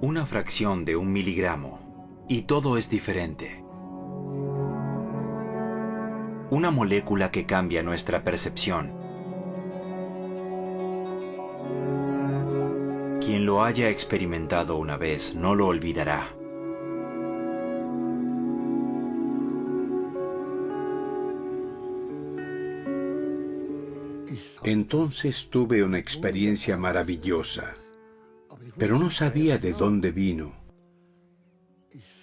Una fracción de un miligramo, y todo es diferente. Una molécula que cambia nuestra percepción. Quien lo haya experimentado una vez no lo olvidará. Entonces tuve una experiencia maravillosa, pero no sabía de dónde vino.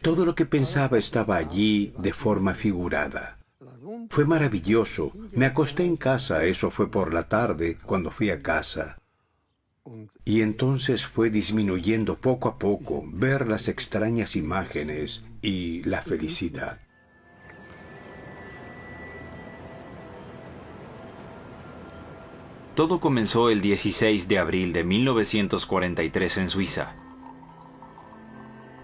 Todo lo que pensaba estaba allí de forma figurada. Fue maravilloso. Me acosté en casa, eso fue por la tarde, cuando fui a casa. Y entonces fue disminuyendo poco a poco, ver las extrañas imágenes y la felicidad. Todo comenzó el 16 de abril de 1943 en Suiza.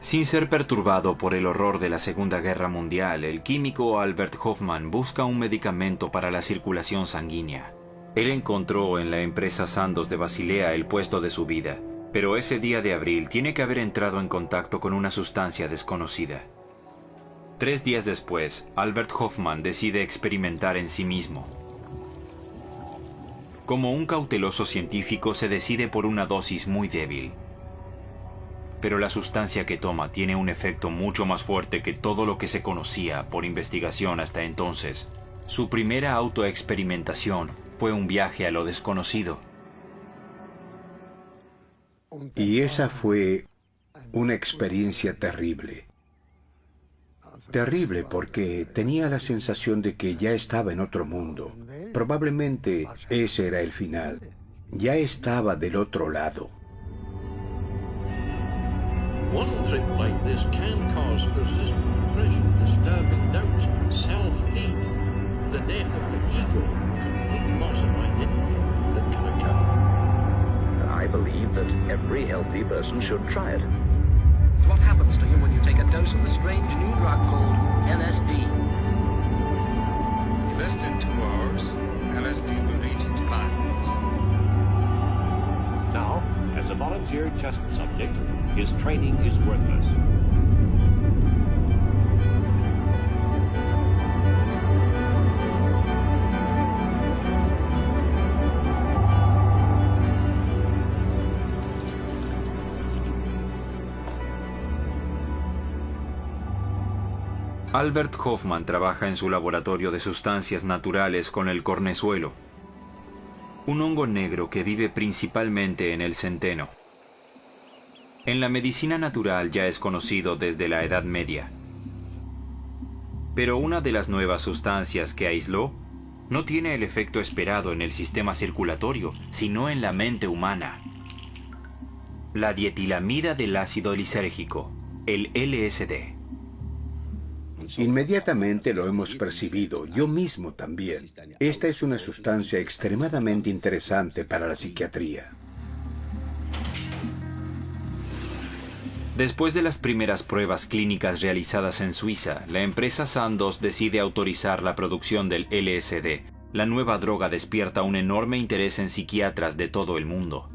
Sin ser perturbado por el horror de la Segunda Guerra Mundial, el químico Albert Hofmann busca un medicamento para la circulación sanguínea. Él encontró en la empresa Sandoz de Basilea el puesto de su vida, pero ese día de abril tiene que haber entrado en contacto con una sustancia desconocida. 3 días después, Albert Hofmann decide experimentar en sí mismo. Como un cauteloso científico, se decide por una dosis muy débil. Pero la sustancia que toma tiene un efecto mucho más fuerte que todo lo que se conocía por investigación hasta entonces. Su primera autoexperimentación fue un viaje a lo desconocido. Y esa fue una experiencia terrible. Terrible porque tenía la sensación de que ya estaba en otro mundo. Probablemente ese era el final. Ya estaba del otro lado. One trip like this can cause persistent depression, disturbing doubts, self-hate, the death of the ego, complete loss of identity that can occur. I believe that every healthy person should try it. What happens to you when you take a dose of the strange new drug called LSD? In less than 2 hours, LSD will reach its climax. Now, as a volunteer test subject, his training is worthless. Albert Hofmann trabaja en su laboratorio de sustancias naturales con el cornezuelo, un hongo negro que vive principalmente en el centeno. En la medicina natural ya es conocido desde la Edad Media. Pero una de las nuevas sustancias que aisló no tiene el efecto esperado en el sistema circulatorio, sino en la mente humana. La dietilamida del ácido lisérgico, el LSD. Inmediatamente lo hemos percibido, yo mismo también. Esta es una sustancia extremadamente interesante para la psiquiatría. Después de las primeras pruebas clínicas realizadas en Suiza, la empresa Sandoz decide autorizar la producción del LSD. La nueva droga despierta un enorme interés en psiquiatras de todo el mundo.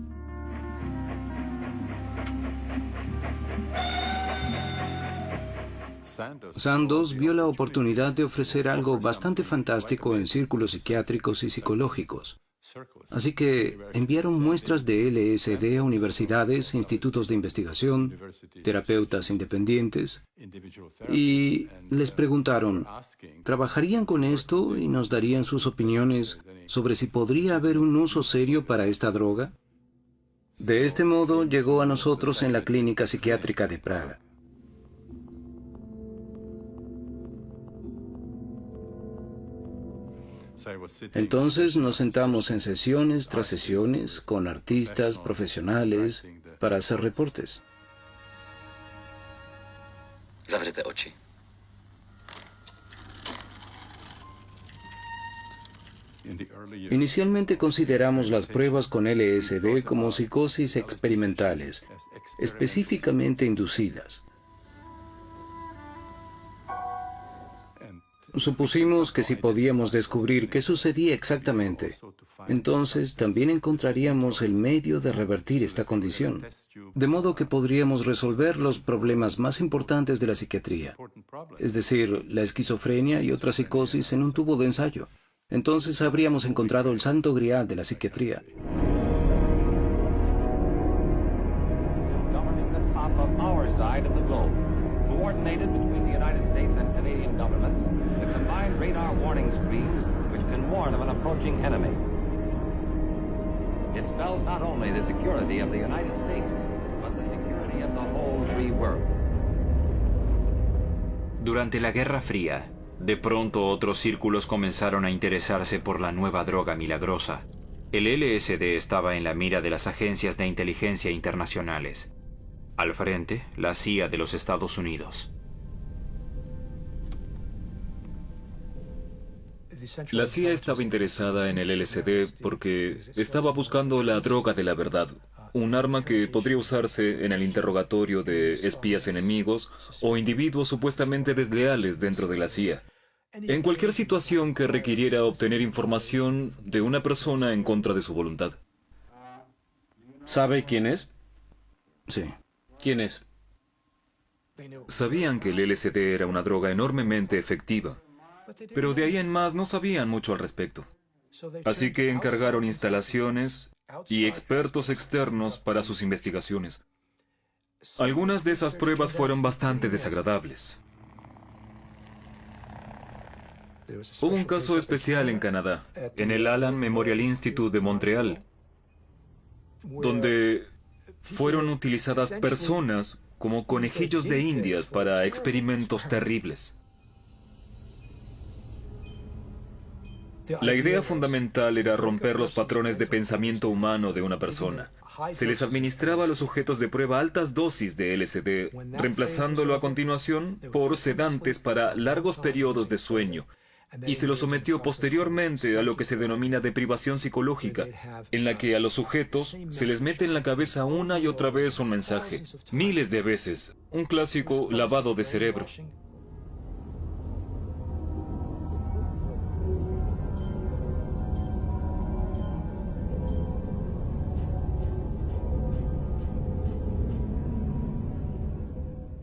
Sandoz vio la oportunidad de ofrecer algo bastante fantástico en círculos psiquiátricos y psicológicos. Así que enviaron muestras de LSD a universidades, institutos de investigación, terapeutas independientes, y les preguntaron, ¿trabajarían con esto y nos darían sus opiniones sobre si podría haber un uso serio para esta droga? De este modo llegó a nosotros en la Clínica Psiquiátrica de Praga. Entonces nos sentamos en sesiones tras sesiones con artistas, profesionales, para hacer reportes. Zavřete oči. Inicialmente consideramos las pruebas con LSD como psicosis experimentales, específicamente inducidas. Supusimos que si podíamos descubrir qué sucedía exactamente, entonces también encontraríamos el medio de revertir esta condición, de modo que podríamos resolver los problemas más importantes de la psiquiatría, es decir, la esquizofrenia y otras psicosis en un tubo de ensayo. Entonces habríamos encontrado el santo grial de la psiquiatría. Governing the top of our side of the globe, coordinated between the United States and Canadian governments, the combined radar warning screens which can warn of an approaching enemy. It spells not only the security of the United States, but the security of the whole free world. Durante la Guerra Fría, de pronto otros círculos comenzaron a interesarse por la nueva droga milagrosa. El LSD estaba en la mira de las agencias de inteligencia internacionales. Al frente, la CIA de los Estados Unidos. La CIA estaba interesada en el LSD porque estaba buscando la droga de la verdad, un arma que podría usarse en el interrogatorio de espías enemigos o individuos supuestamente desleales dentro de la CIA. En cualquier situación que requiriera obtener información de una persona en contra de su voluntad. ¿Sabe quién es? Sí. ¿Quién es? Sabían que el LSD era una droga enormemente efectiva, pero de ahí en más no sabían mucho al respecto. Así que encargaron instalaciones y expertos externos para sus investigaciones. Algunas de esas pruebas fueron bastante desagradables. Hubo un caso especial en Canadá, en el Allan Memorial Institute de Montreal, donde fueron utilizadas personas como conejillos de indias para experimentos terribles. La idea fundamental era romper los patrones de pensamiento humano de una persona. Se les administraba a los sujetos de prueba altas dosis de LSD, reemplazándolo a continuación por sedantes para largos periodos de sueño, y se los sometió posteriormente a lo que se denomina deprivación psicológica, en la que a los sujetos se les mete en la cabeza una y otra vez un mensaje, miles de veces, un clásico lavado de cerebro.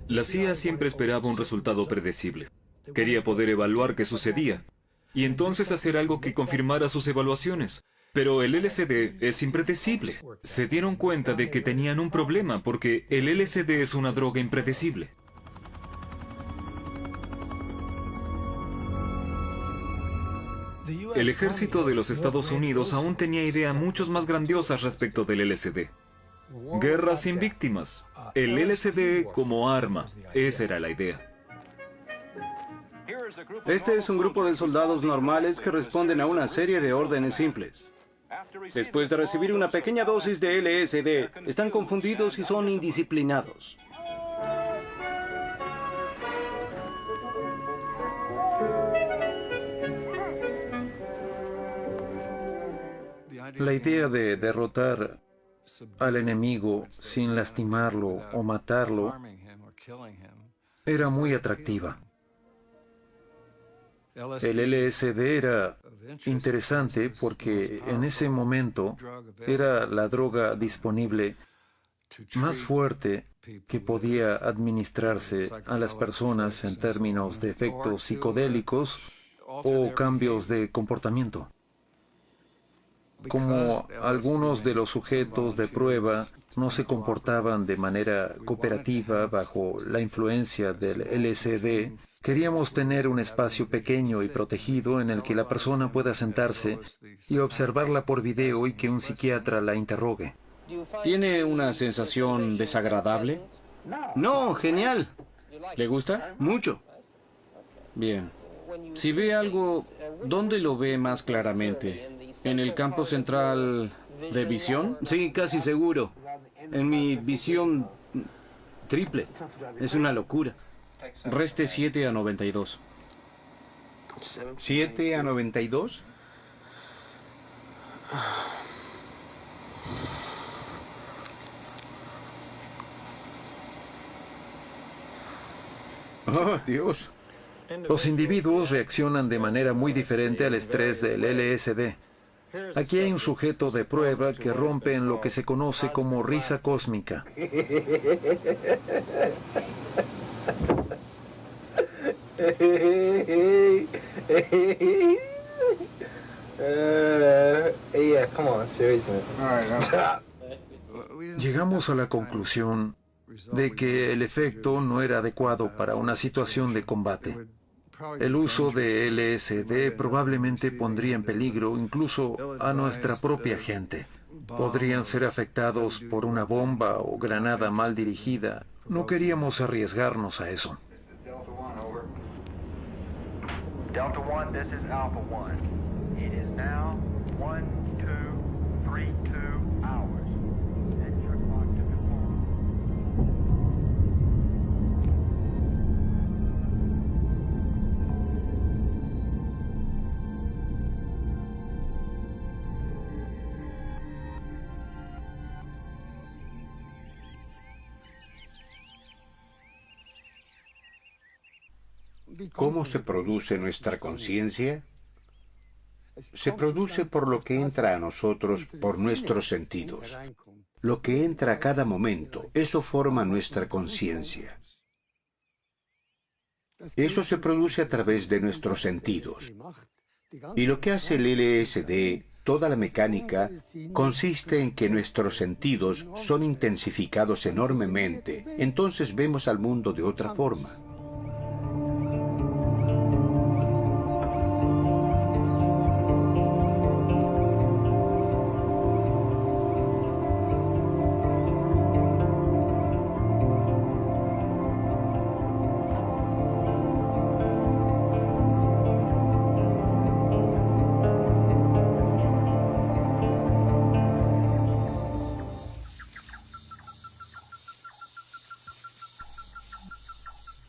La CIA siempre esperaba un resultado predecible. Quería poder evaluar qué sucedía, y entonces hacer algo que confirmara sus evaluaciones. Pero el LSD es impredecible. Se dieron cuenta de que tenían un problema porque el LSD es una droga impredecible. El ejército de los Estados Unidos aún tenía ideas mucho más grandiosas respecto del LSD. Guerra sin víctimas. El LSD como arma. Esa era la idea. Este es un grupo de soldados normales que responden a una serie de órdenes simples. Después de recibir una pequeña dosis de LSD, están confundidos y son indisciplinados. La idea de derrotar al enemigo sin lastimarlo o matarlo era muy atractiva. El LSD era interesante porque en ese momento era la droga disponible más fuerte que podía administrarse a las personas en términos de efectos psicodélicos o cambios de comportamiento. Como algunos de los sujetos de prueba no se comportaban de manera cooperativa bajo la influencia del LSD, queríamos tener un espacio pequeño y protegido en el que la persona pueda sentarse y observarla por video y que un psiquiatra la interrogue. ¿Tiene una sensación desagradable? No, genial. ¿Le gusta? Mucho. Bien. Si ve algo, ¿dónde lo ve más claramente? ¿En el campo central de visión? Sí, casi seguro. En mi visión triple. Es una locura. Reste 7 a 92. ¿7 a 92? Oh, Dios. Los individuos reaccionan de manera muy diferente al estrés del LSD. Aquí hay un sujeto de prueba que rompe en lo que se conoce como risa cósmica. Llegamos a la conclusión de que el efecto no era adecuado para una situación de combate. El uso de LSD probablemente pondría en peligro incluso a nuestra propia gente. Podrían ser afectados por una bomba o granada mal dirigida. No queríamos arriesgarnos a eso. Delta One, this is Alpha One. It is now 1232 hours. Set your clock to conform. ¿Cómo se produce nuestra conciencia? Se produce por lo que entra a nosotros por nuestros sentidos. Lo que entra a cada momento, eso forma nuestra conciencia. Eso se produce a través de nuestros sentidos. Y lo que hace el LSD, toda la mecánica, consiste en que nuestros sentidos son intensificados enormemente. Entonces vemos al mundo de otra forma.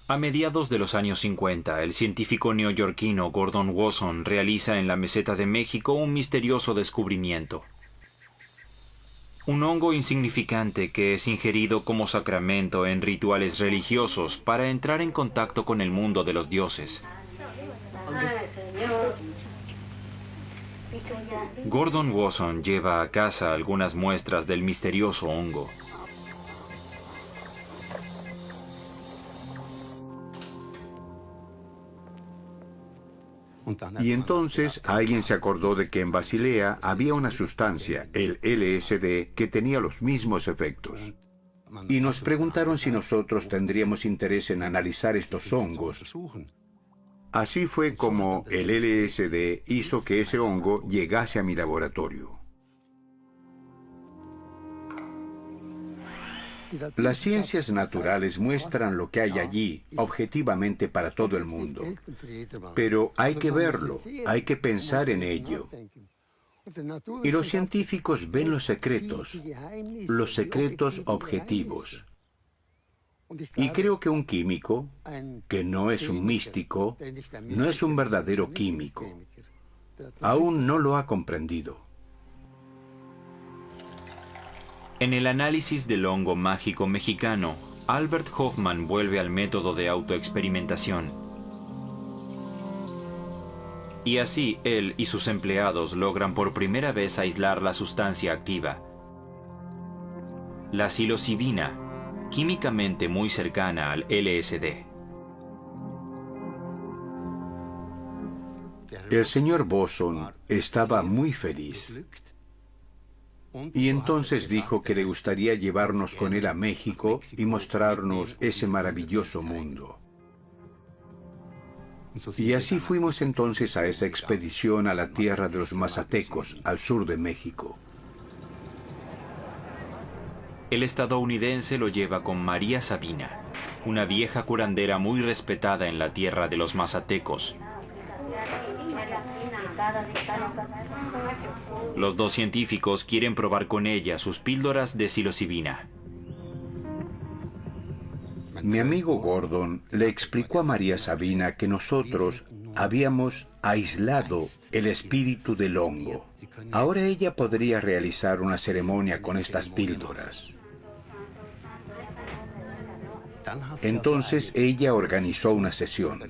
A mediados de los años 50, el científico neoyorquino Gordon Wasson realiza en la meseta de México un misterioso descubrimiento. Un hongo insignificante que es ingerido como sacramento en rituales religiosos para entrar en contacto con el mundo de los dioses. Gordon Wasson lleva a casa algunas muestras del misterioso hongo. Y entonces alguien se acordó de que en Basilea había una sustancia, el LSD, que tenía los mismos efectos. Y nos preguntaron si nosotros tendríamos interés en analizar estos hongos. Así fue como el LSD hizo que ese hongo llegase a mi laboratorio. Las ciencias naturales muestran lo que hay allí, objetivamente para todo el mundo. Pero hay que verlo, hay que pensar en ello. Y los científicos ven los secretos objetivos. Y creo que un químico, que no es un místico, no es un verdadero químico. Aún no lo ha comprendido. En el análisis del hongo mágico mexicano, Albert Hofmann vuelve al método de autoexperimentación. Y así él y sus empleados logran por primera vez aislar la sustancia activa. La psilocibina, químicamente muy cercana al LSD. El señor Boson estaba muy feliz. Y entonces dijo que le gustaría llevarnos con él a México y mostrarnos ese maravilloso mundo. Y así fuimos entonces a esa expedición a la tierra de los mazatecos, al sur de México. El estadounidense lo lleva con María Sabina, una vieja curandera muy respetada en la tierra de los mazatecos. Los dos científicos quieren probar con ella sus píldoras de psilocibina. Mi amigo Gordon le explicó a María Sabina que nosotros habíamos aislado el espíritu del hongo. Ahora ella podría realizar una ceremonia con estas píldoras. Entonces ella organizó una sesión.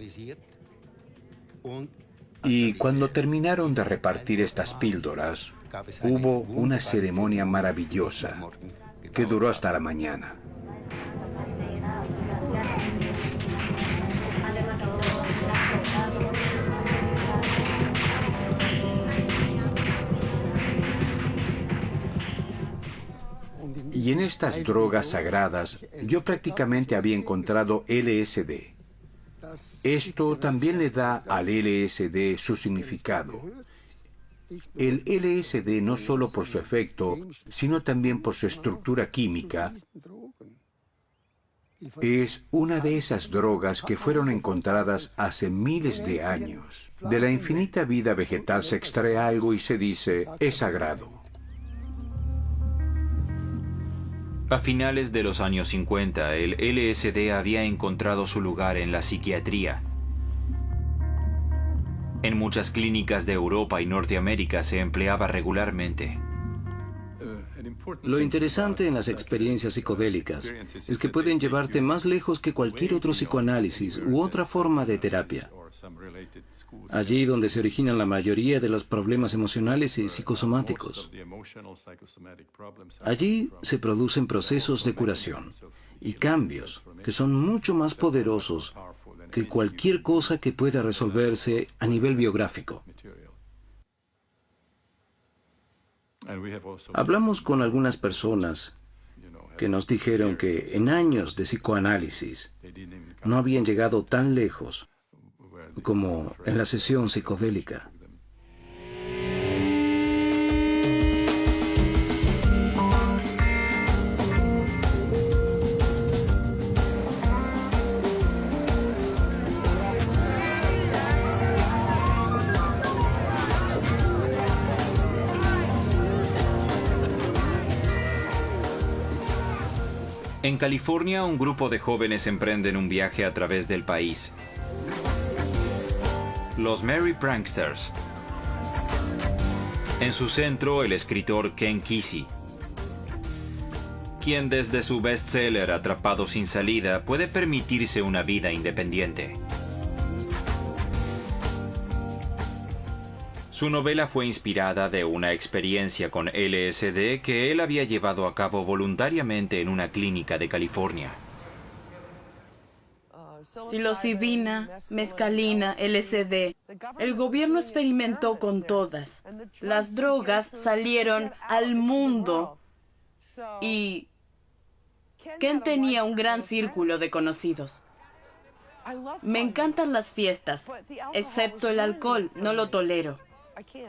Y cuando terminaron de repartir estas píldoras, hubo una ceremonia maravillosa que duró hasta la mañana. Y en estas drogas sagradas, yo prácticamente había encontrado LSD. Esto también le da al LSD su significado. El LSD, no solo por su efecto, sino también por su estructura química, es una de esas drogas que fueron encontradas hace miles de años. De la infinita vida vegetal se extrae algo y se dice, es sagrado. A finales de los años 50, el LSD había encontrado su lugar en la psiquiatría. En muchas clínicas de Europa y Norteamérica se empleaba regularmente. Lo interesante en las experiencias psicodélicas es que pueden llevarte más lejos que cualquier otro psicoanálisis u otra forma de terapia. Allí donde se originan la mayoría de los problemas emocionales y psicosomáticos. Allí se producen procesos de curación y cambios que son mucho más poderosos que cualquier cosa que pueda resolverse a nivel biográfico. Hablamos con algunas personas que nos dijeron que en años de psicoanálisis no habían llegado tan lejos como en la sesión psicodélica. En California, un grupo de jóvenes emprenden un viaje a través del país. Los Merry Pranksters. En su centro, el escritor Ken Kesey, quien desde su bestseller Atrapado sin salida puede permitirse una vida independiente. Su novela fue inspirada de una experiencia con LSD que él había llevado a cabo voluntariamente en una clínica de California. Psilocibina, mescalina, LSD. El gobierno experimentó con todas. Las drogas salieron al mundo y Ken tenía un gran círculo de conocidos. Me encantan las fiestas, excepto el alcohol, no lo tolero.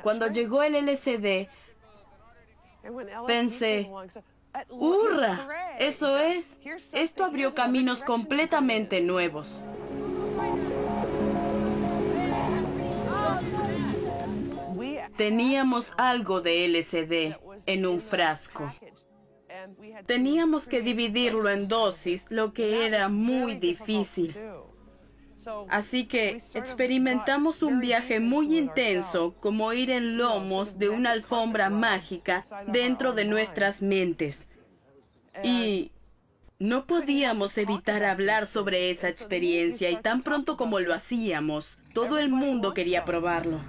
Cuando llegó el LSD, pensé, ¡hurra! Eso es, esto abrió caminos completamente nuevos. Teníamos algo de LSD en un frasco. Teníamos que dividirlo en dosis, lo que era muy difícil. Así que experimentamos un viaje muy intenso, como ir en lomos de una alfombra mágica dentro de nuestras mentes. Y no podíamos evitar hablar sobre esa experiencia, y tan pronto como lo hacíamos, todo el mundo quería probarlo.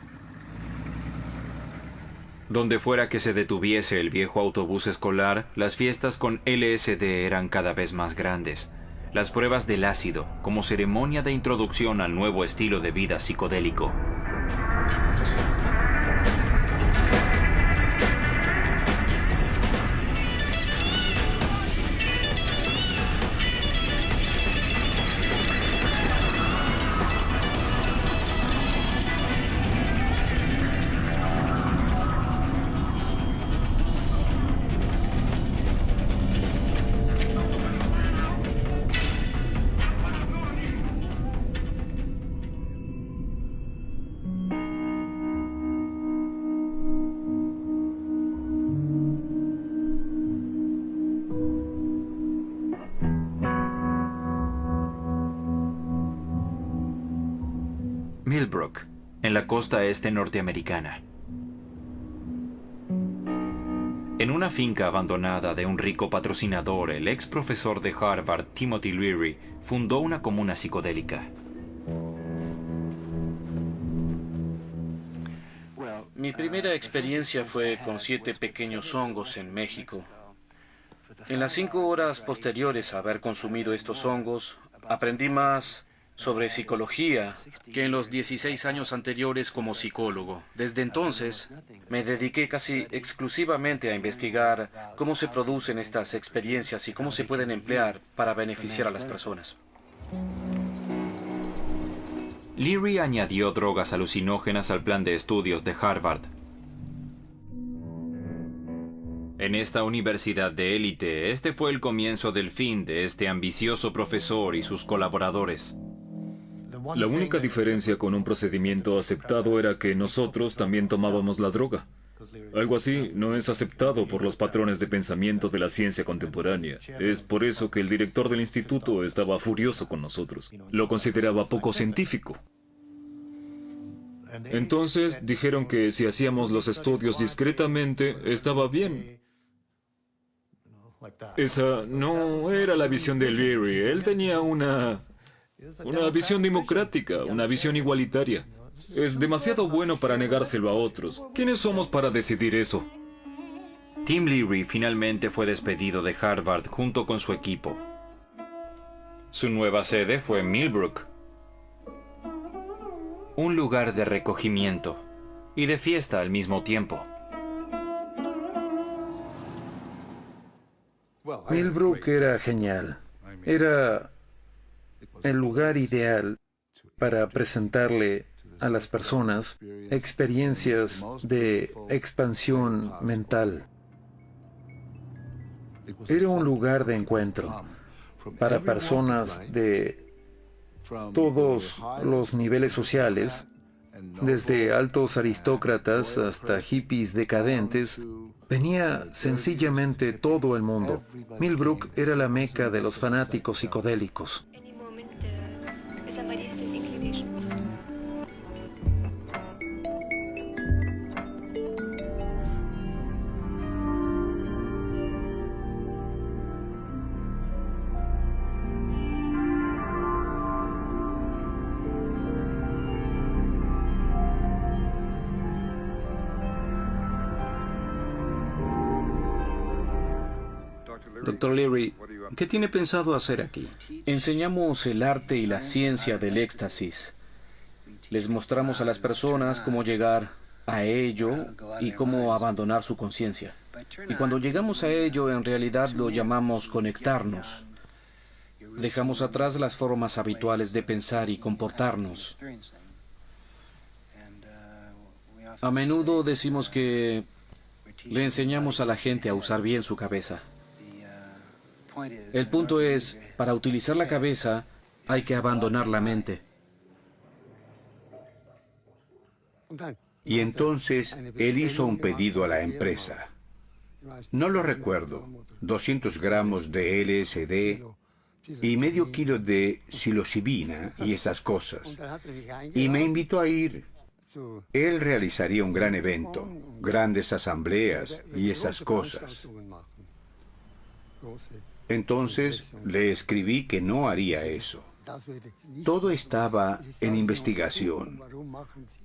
Donde fuera que se detuviese el viejo autobús escolar, las fiestas con LSD eran cada vez más grandes. Las pruebas del ácido como ceremonia de introducción al nuevo estilo de vida psicodélico. Millbrook, en la costa este norteamericana. En una finca abandonada de un rico patrocinador, el ex profesor de Harvard, Timothy Leary, fundó una comuna psicodélica. Mi primera experiencia fue con 7 pequeños hongos en México. En las 5 horas posteriores a haber consumido estos hongos, aprendí más sobre psicología que en los 16 años anteriores como psicólogo. Desde entonces, me dediqué casi exclusivamente a investigar cómo se producen estas experiencias y cómo se pueden emplear para beneficiar a las personas. Leary añadió drogas alucinógenas al plan de estudios de Harvard. En esta universidad de élite, este fue el comienzo del fin de este ambicioso profesor y sus colaboradores. La única diferencia con un procedimiento aceptado era que nosotros también tomábamos la droga. Algo así no es aceptado por los patrones de pensamiento de la ciencia contemporánea. Es por eso que el director del instituto estaba furioso con nosotros. Lo consideraba poco científico. Entonces dijeron que si hacíamos los estudios discretamente, estaba bien. Esa no era la visión de Leary. Él tenía una visión democrática, una visión igualitaria. Es demasiado bueno para negárselo a otros. ¿Quiénes somos para decidir eso? Tim Leary finalmente fue despedido de Harvard junto con su equipo. Su nueva sede fue Millbrook, un lugar de recogimiento y de fiesta al mismo tiempo. Millbrook era genial. Era el lugar ideal para presentarle a las personas experiencias de expansión mental. Era un lugar de encuentro para personas de todos los niveles sociales, desde altos aristócratas hasta hippies decadentes. Venía sencillamente todo el mundo. Millbrook era la meca de los fanáticos psicodélicos. Dr. Leary, ¿qué tiene pensado hacer aquí? Enseñamos el arte y la ciencia del éxtasis. Les mostramos a las personas cómo llegar a ello y cómo abandonar su conciencia. Y cuando llegamos a ello, en realidad lo llamamos conectarnos. Dejamos atrás las formas habituales de pensar y comportarnos. A menudo decimos que le enseñamos a la gente a usar bien su cabeza. El punto es, para utilizar la cabeza, hay que abandonar la mente. Y entonces él hizo un pedido a la empresa. No lo recuerdo, 200 gramos de LSD y medio kilo de psilocibina y esas cosas. Y me invitó a ir. Él realizaría un gran evento, grandes asambleas y esas cosas. Entonces le escribí que no haría eso. Todo estaba en investigación.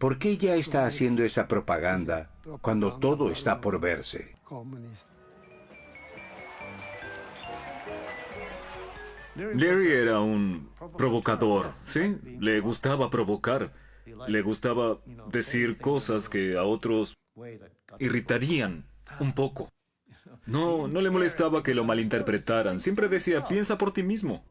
¿Por qué ya está haciendo esa propaganda cuando todo está por verse? Leary era un provocador, ¿sí? Le gustaba provocar. Le gustaba decir cosas que a otros irritarían un poco. No le molestaba que lo malinterpretaran. Siempre decía, piensa por ti mismo.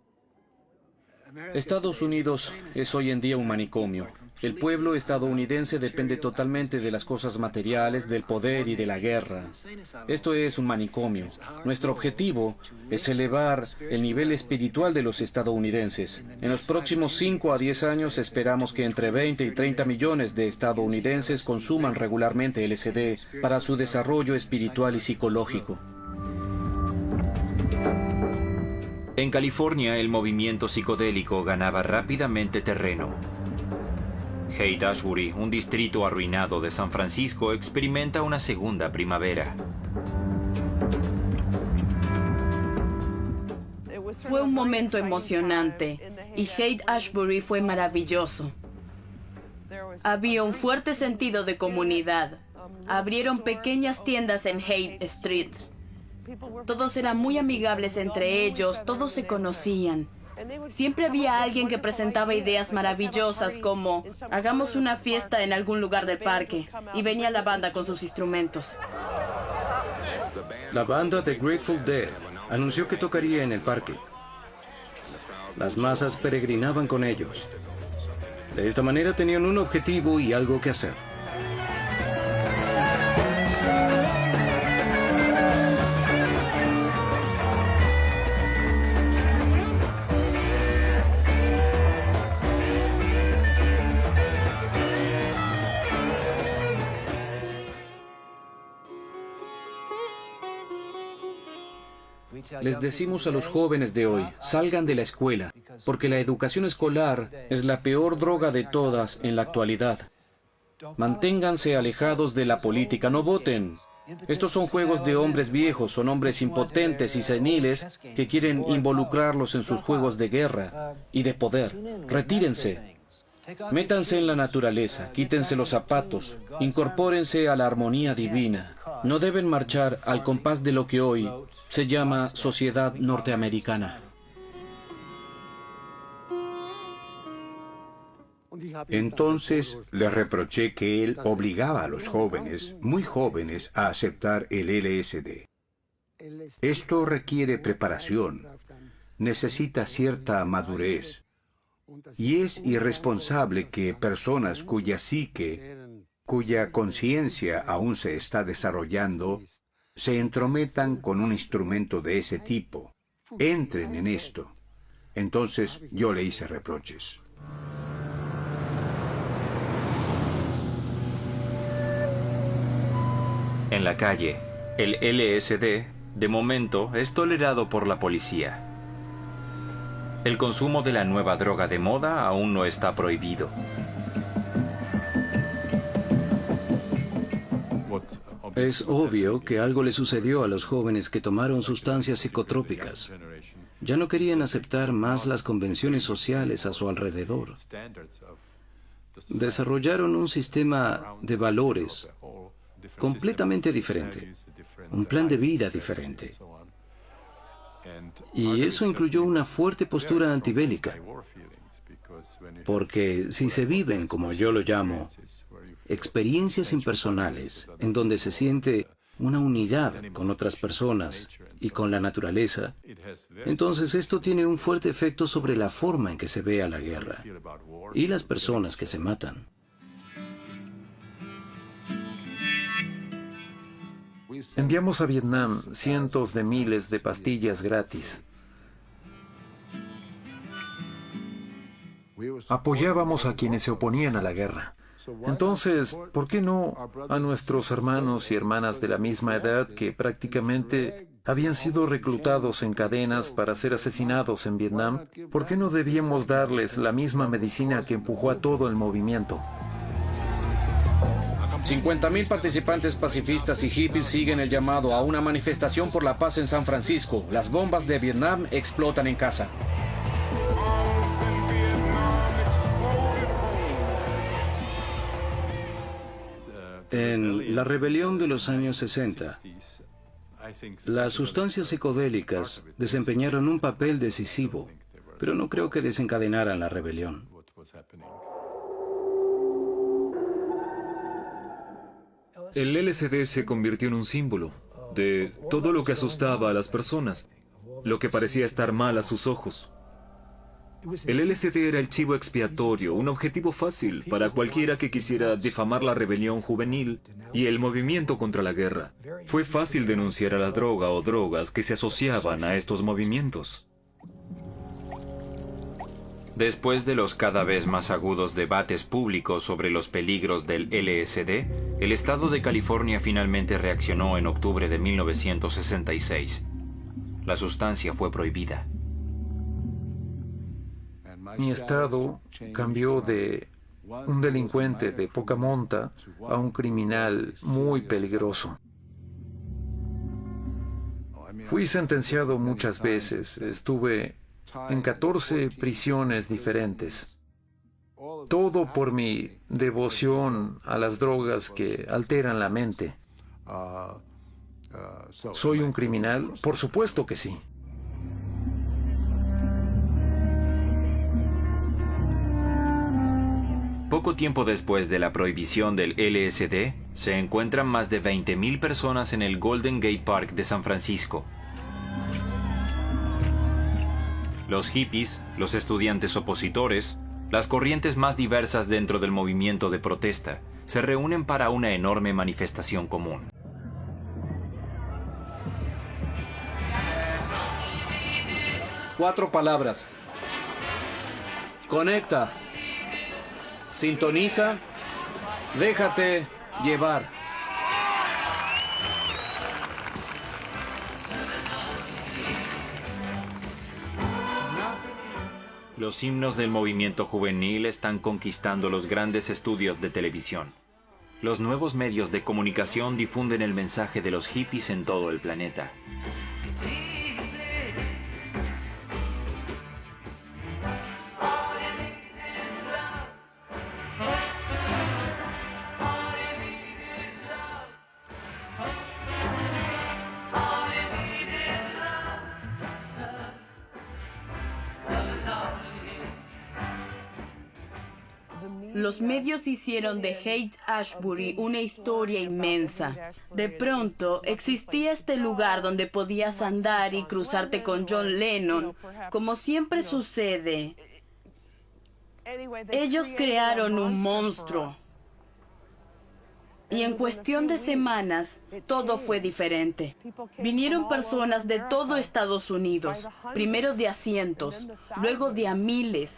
Estados Unidos es hoy en día un manicomio. El pueblo estadounidense depende totalmente de las cosas materiales, del poder y de la guerra. Esto es un manicomio. Nuestro objetivo es elevar el nivel espiritual de los estadounidenses. En los próximos 5 a 10 años esperamos que entre 20 y 30 millones de estadounidenses consuman regularmente LSD para su desarrollo espiritual y psicológico. En California, el movimiento psicodélico ganaba rápidamente terreno. Haight-Ashbury, un distrito arruinado de San Francisco, experimenta una segunda primavera. Fue un momento emocionante y Haight-Ashbury fue maravilloso. Había un fuerte sentido de comunidad. Abrieron pequeñas tiendas en Haight Street. Todos eran muy amigables entre ellos, todos se conocían. Siempre había alguien que presentaba ideas maravillosas como, hagamos una fiesta en algún lugar del parque. Y venía la banda con sus instrumentos. La banda de Grateful Dead anunció que tocaría en el parque. Las masas peregrinaban con ellos. De esta manera tenían un objetivo y algo que hacer. Les decimos a los jóvenes de hoy, salgan de la escuela, porque la educación escolar es la peor droga de todas en la actualidad. Manténganse alejados de la política, no voten. Estos son juegos de hombres viejos, son hombres impotentes y seniles que quieren involucrarlos en sus juegos de guerra y de poder. Retírense. Métanse en la naturaleza, quítense los zapatos, incorpórense a la armonía divina. No deben marchar al compás de lo que hoy se llama sociedad norteamericana. Entonces le reproché que él obligaba a los jóvenes, muy jóvenes, a aceptar el LSD. Esto requiere preparación, necesita cierta madurez, y es irresponsable que personas cuya psique, cuya conciencia aún se está desarrollando, se entrometan con un instrumento de ese tipo. Entren en esto. Entonces yo le hice reproches. En la calle, el LSD, de momento, es tolerado por la policía. El consumo de la nueva droga de moda aún no está prohibido. Es obvio que algo le sucedió a los jóvenes que tomaron sustancias psicotrópicas. Ya no querían aceptar más las convenciones sociales a su alrededor. Desarrollaron un sistema de valores completamente diferente, un plan de vida diferente. Y eso incluyó una fuerte postura antibélica, porque si se viven, como yo lo llamo, experiencias impersonales, en donde se siente una unidad con otras personas y con la naturaleza, entonces esto tiene un fuerte efecto sobre la forma en que se ve a la guerra y las personas que se matan. Enviamos a Vietnam cientos de miles de pastillas gratis. Apoyábamos a quienes se oponían a la guerra. Entonces, ¿por qué no a nuestros hermanos y hermanas de la misma edad que prácticamente habían sido reclutados en cadenas para ser asesinados en Vietnam? ¿Por qué no debíamos darles la misma medicina que empujó a todo el movimiento? 50,000 participantes pacifistas y hippies siguen el llamado a una manifestación por la paz en San Francisco. Las bombas de Vietnam explotan en casa. En la rebelión de los años 60, las sustancias psicodélicas desempeñaron un papel decisivo, pero no creo que desencadenaran la rebelión. El LSD se convirtió en un símbolo de todo lo que asustaba a las personas, lo que parecía estar mal a sus ojos. El LSD era el chivo expiatorio, un objetivo fácil para cualquiera que quisiera difamar la rebelión juvenil y el movimiento contra la guerra. Fue fácil denunciar a la droga o drogas que se asociaban a estos movimientos. Después de los cada vez más agudos debates públicos sobre los peligros del LSD, el estado de California finalmente reaccionó en octubre de 1966. La sustancia fue prohibida. Mi estado cambió de un delincuente de poca monta a un criminal muy peligroso. Fui sentenciado muchas veces. Estuve en 14 prisiones diferentes. Todo por mi devoción a las drogas que alteran la mente. ¿Soy un criminal? Por supuesto que sí. Poco tiempo después de la prohibición del LSD, se encuentran más de 20.000 personas en el Golden Gate Park de San Francisco. Los hippies, los estudiantes opositores, las corrientes más diversas dentro del movimiento de protesta, se reúnen para una enorme manifestación común. Cuatro palabras. Conecta. Sintoniza. Déjate llevar. Los himnos del movimiento juvenil están conquistando los grandes estudios de televisión. Los nuevos medios de comunicación difunden el mensaje de los hippies en todo el planeta. Los medios hicieron de Haight-Ashbury una historia inmensa. De pronto, existía este lugar donde podías andar y cruzarte con John Lennon, como siempre sucede. Ellos crearon un monstruo. Y en cuestión de semanas, todo fue diferente. Vinieron personas de todo Estados Unidos, primero de a cientos, luego de a miles.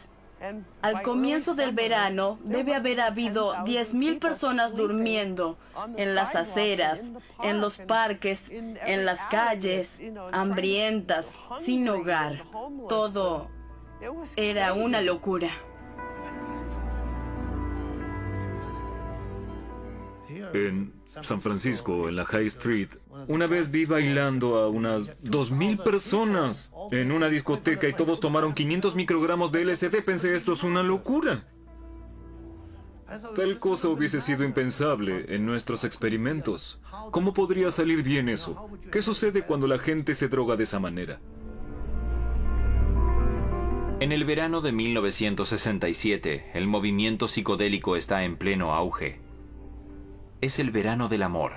Al comienzo del verano debe haber habido 10.000 personas durmiendo en las aceras, en los parques, en las calles, hambrientas, sin hogar. Todo era una locura. En San Francisco, en la High Street, una vez vi bailando a unas 2.000 personas en una discoteca y todos tomaron 500 microgramos de LSD. Pensé, esto es una locura. Tal cosa hubiese sido impensable en nuestros experimentos. ¿Cómo podría salir bien eso? ¿Qué sucede cuando la gente se droga de esa manera? En el verano de 1967, el movimiento psicodélico está en pleno auge. Es el verano del amor.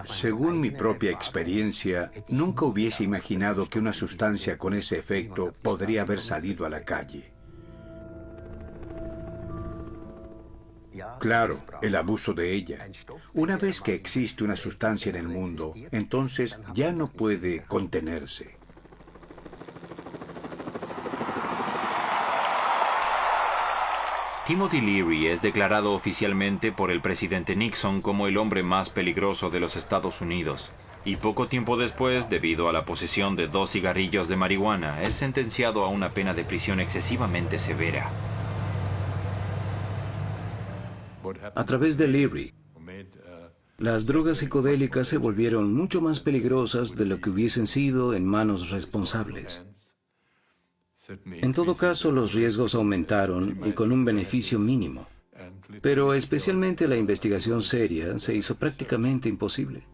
Según mi propia experiencia, nunca hubiese imaginado que una sustancia con ese efecto podría haber salido a la calle. Claro, el abuso de ella. Una vez que existe una sustancia en el mundo, entonces ya no puede contenerse. Timothy Leary es declarado oficialmente por el presidente Nixon como el hombre más peligroso de los Estados Unidos. Y poco tiempo después, debido a la posesión de 2 cigarrillos de marihuana, es sentenciado a una pena de prisión excesivamente severa. A través de Leary, las drogas psicodélicas se volvieron mucho más peligrosas de lo que hubiesen sido en manos responsables. En todo caso, los riesgos aumentaron y con un beneficio mínimo. Pero especialmente la investigación seria se hizo prácticamente imposible.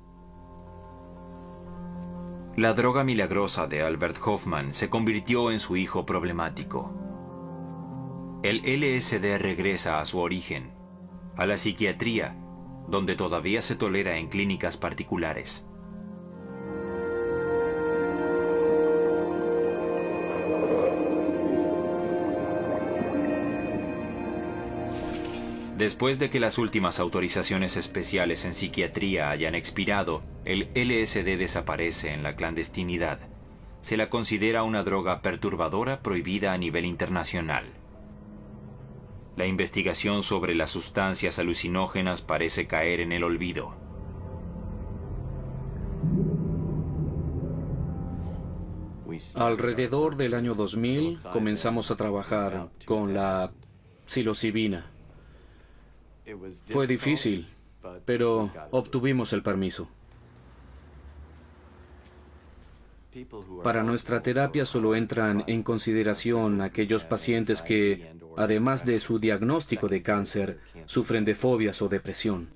La droga milagrosa de Albert Hofmann se convirtió en su hijo problemático. El LSD regresa a su origen, a la psiquiatría, donde todavía se tolera en clínicas particulares. Después de que las últimas autorizaciones especiales en psiquiatría hayan expirado, el LSD desaparece en la clandestinidad. Se la considera una droga perturbadora prohibida a nivel internacional. La investigación sobre las sustancias alucinógenas parece caer en el olvido. Alrededor del año 2000 comenzamos a trabajar con la psilocibina. Fue difícil, pero obtuvimos el permiso. Para nuestra terapia solo entran en consideración aquellos pacientes que, además de su diagnóstico de cáncer, sufren de fobias o depresión,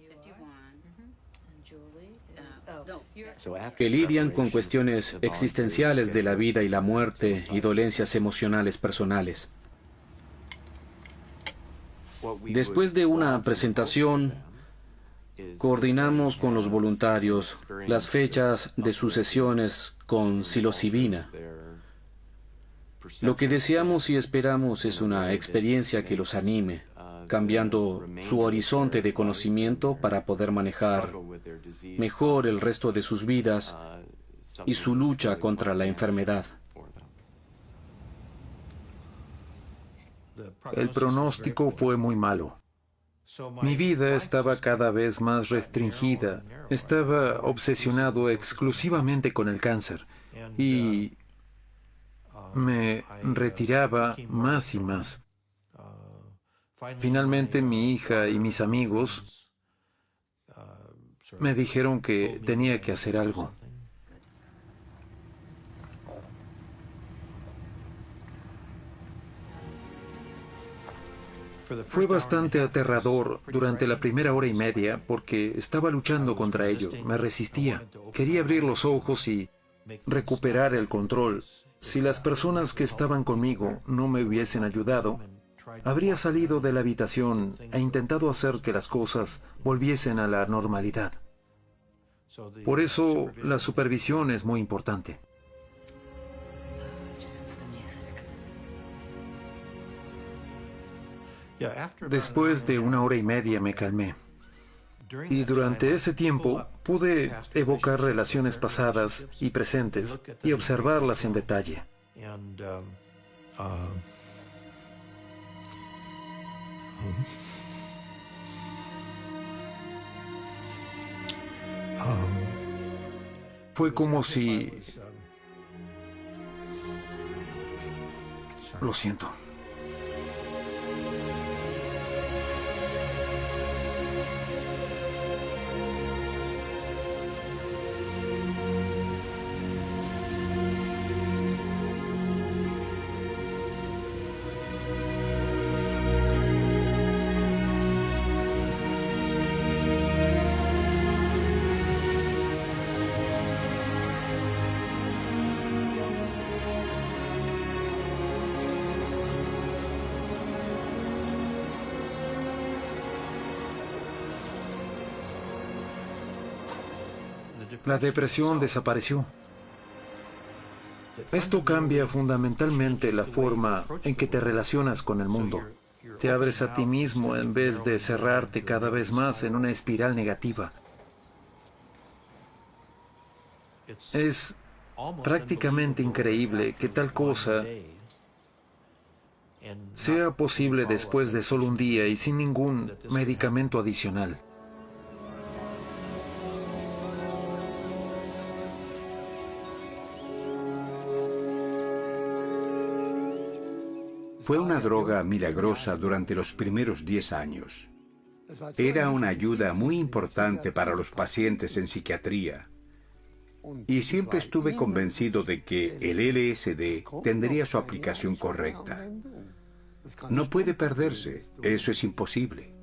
que lidian con cuestiones existenciales de la vida y la muerte y dolencias emocionales personales. Después de una presentación, coordinamos con los voluntarios las fechas de sus sesiones con psilocibina. Lo que deseamos y esperamos es una experiencia que los anime, cambiando su horizonte de conocimiento para poder manejar mejor el resto de sus vidas y su lucha contra la enfermedad. El pronóstico fue muy malo. Mi vida estaba cada vez más restringida. Estaba obsesionado exclusivamente con el cáncer y me retiraba más y más. Finalmente, mi hija y mis amigos me dijeron que tenía que hacer algo. Fue bastante aterrador durante la primera hora y media porque estaba luchando contra ello, me resistía. Quería abrir los ojos y recuperar el control. Si las personas que estaban conmigo no me hubiesen ayudado, habría salido de la habitación e intentado hacer que las cosas volviesen a la normalidad. Por eso, la supervisión es muy importante. Después de una hora y media me calmé. Y durante ese tiempo pude evocar relaciones pasadas y presentes y observarlas en detalle. Fue como si... Lo siento. La depresión desapareció. Esto cambia fundamentalmente la forma en que te relacionas con el mundo. Te abres a ti mismo en vez de cerrarte cada vez más en una espiral negativa. Es prácticamente increíble que tal cosa sea posible después de solo un día y sin ningún medicamento adicional. Fue una droga milagrosa durante los primeros 10 años. Era una ayuda muy importante para los pacientes en psiquiatría. Y siempre estuve convencido de que el LSD tendría su aplicación correcta. No puede perderse, eso es imposible.